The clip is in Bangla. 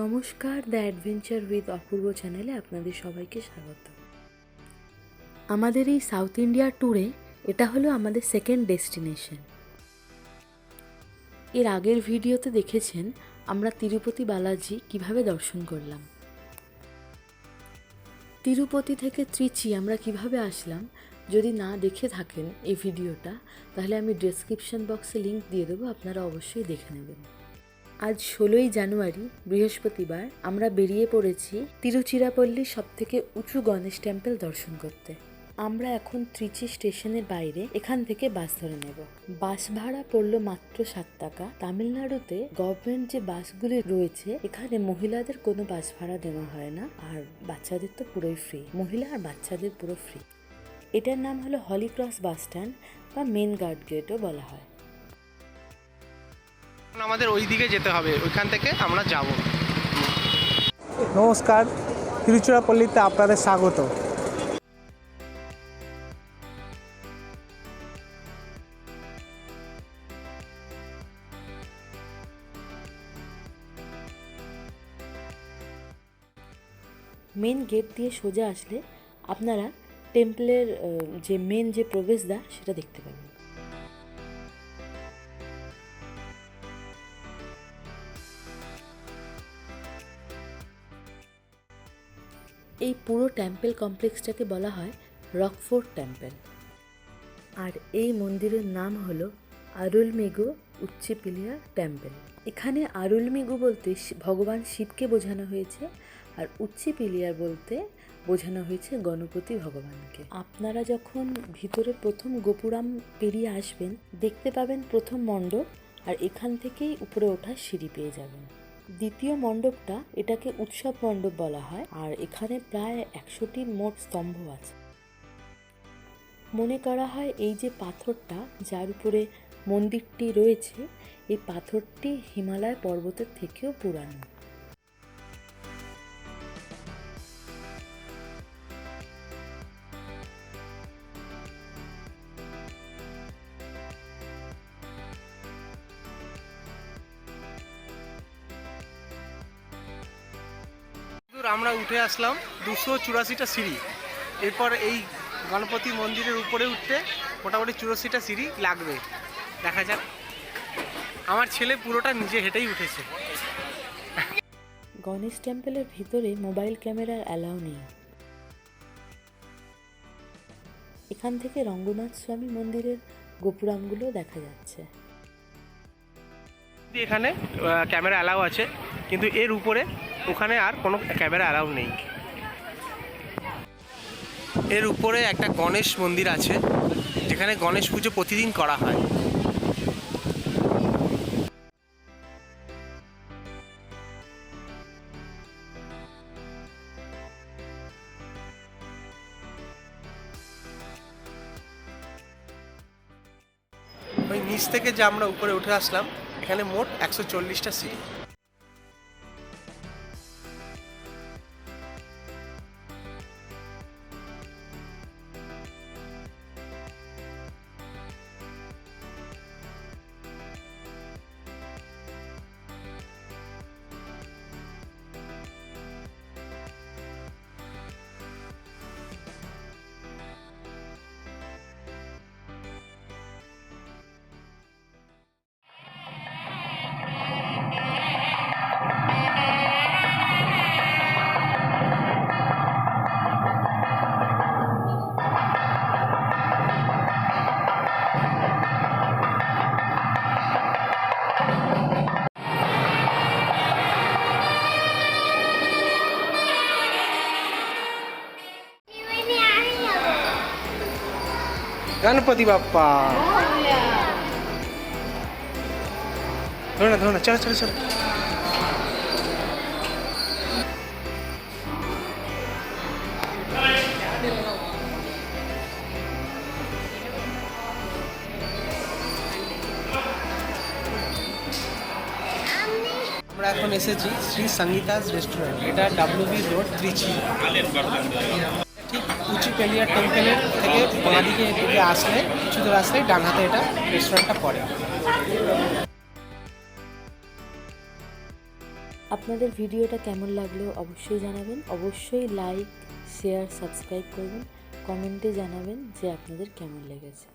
নমস্কার, দ্য অ্যাডভেঞ্চার উইথ অপূর্ব চ্যানেলে আপনাদের সবাইকে স্বাগত। আমাদের এই সাউথ ইন্ডিয়া ট্যুরে এটা হলো আমাদের সেকেন্ড ডেস্টিনেশন। এর আগের ভিডিওতে দেখেছেন আমরা তিরুপতি বালাজি কিভাবে দর্শন করলাম। তিরুপতি থেকে ত্রিচি আমরা কিভাবে আসলাম, যদি না দেখে থাকেন এই ভিডিওটা, তাহলে আমি ডেসক্রিপশন বক্সে লিংক দিয়ে দেবো, আপনারা অবশ্যই দেখে নেবেন। আজ 16ই জানুয়ারি বৃহস্পতিবার আমরা বেরিয়ে পড়েছি তিরুচিরাপল্লীর সবথেকে উঁচু গণেশ টেম্পল দর্শন করতে। আমরা এখন ত্রিচি স্টেশনের বাইরে এখান থেকে বাস ধরে নেব। বাস ভাড়া পড়লো মাত্র 7 টাকা। তামিলনাড়ুতে গভর্নমেন্ট যে বাসগুলি রয়েছে, এখানে মহিলাদের কোনো বাস ভাড়া দেওয়া হয় না, আর বাচ্চাদের তো পুরোই ফ্রি, মহিলা আর বাচ্চাদের পুরো ফ্রি। এটার নাম হলো হলি ক্রস বাস স্ট্যান্ড বা মেন গার্ড গেটও বলা হয়। আমাদের ওই দিকে যেতে হবে, ওইখান থেকে আমরা যাব। নমস্কার, তিরুচিরাপল্লীতে আপনাদের স্বাগত। মেন গেট দিয়ে সোজা আসলে আপনারা টেম্পলের যে মেন যে প্রবেশদ্বার সেটা দেখতে পাবেন। এই পুরো টেম্পল কমপ্লেক্সটাকে বলা হয় রকফোর্ট টেম্পল, আর এই মন্দিরের নাম হলো আরুলমিগু উচ্চিপিলিয়ার টেম্পল। এখানে আরুলমিগু বলতে ভগবান শিবকে বোঝানো হয়েছে, আর উচ্চিপিলিয়ার বলতে বোঝানো হয়েছে গণপতি ভগবানকে। আপনারা যখন ভিতরে প্রথম গোপুরাম পেরিয়ে আসবেন, দেখতে পাবেন প্রথম মণ্ডপ, আর এখান থেকেই উপরে ওঠার সিঁড়ি পেয়ে যাবেন। দ্বিতীয় মণ্ডপটা, এটাকে উৎসব মণ্ডপ বলা হয়, আর এখানে প্রায় 100টি মোট স্তম্ভ আছে। মনে করা হয় এই যে পাথরটা যার উপরে মন্দিরটি রয়েছে, এই পাথরটি হিমালয় পর্বতের থেকেও পুরানো। আমরা উঠে আসলাম 284টা সিঁড়ি। এরপর এই গণপতি মন্দিরের উপরে উঠতে মোটামুটি 84টা সিঁড়ি লাগবে। দেখা যাক। আমার ছেলে পুরোটা নিজে হেঁটেই উঠেছে। গণেশ টেম্পলের ভিতরে মোবাইল ক্যামেরার অ্যালাউ নেই। এখান থেকে রঙ্গনাথ স্বামী মন্দিরের গোপুরামগুলো দেখা যাচ্ছে। এখানে ক্যামেরা অ্যালাউ আছে, কিন্তু এর উপরে ওখানে আর কোনো ক্যামেরা অ্যালাউ নেই। এর উপরে একটা গণেশ মন্দির আছে, যেখানে গণেশ পুজো প্রতিদিন করা হয়। ওই নিচ থেকে যে আমরা উপরে উঠে আসলাম, এখানে মোট 140টা সিঁড়ি। गणपति बाप्पा धोना धोना, चलो चलो चलो। আমরা এখন এসেছি শ্রী সঙ্গীতাস রেস্টুরেন্ট। এটা WB রোড, ত্রিচি। ঠিক উচিপেলিয়া টেম্পলের থেকে বাঁদিকে দিকে আসলে কিছু দূর আসলে ডান হাতে এটা রেস্টুরেন্টটা পড়ে। আপনাদের ভিডিওটা কেমন লাগলো অবশ্যই জানাবেন। অবশ্যই লাইক, শেয়ার, সাবস্ক্রাইব করবেন। কমেন্টে জানাবেন যে আপনাদের কেমন লেগেছে।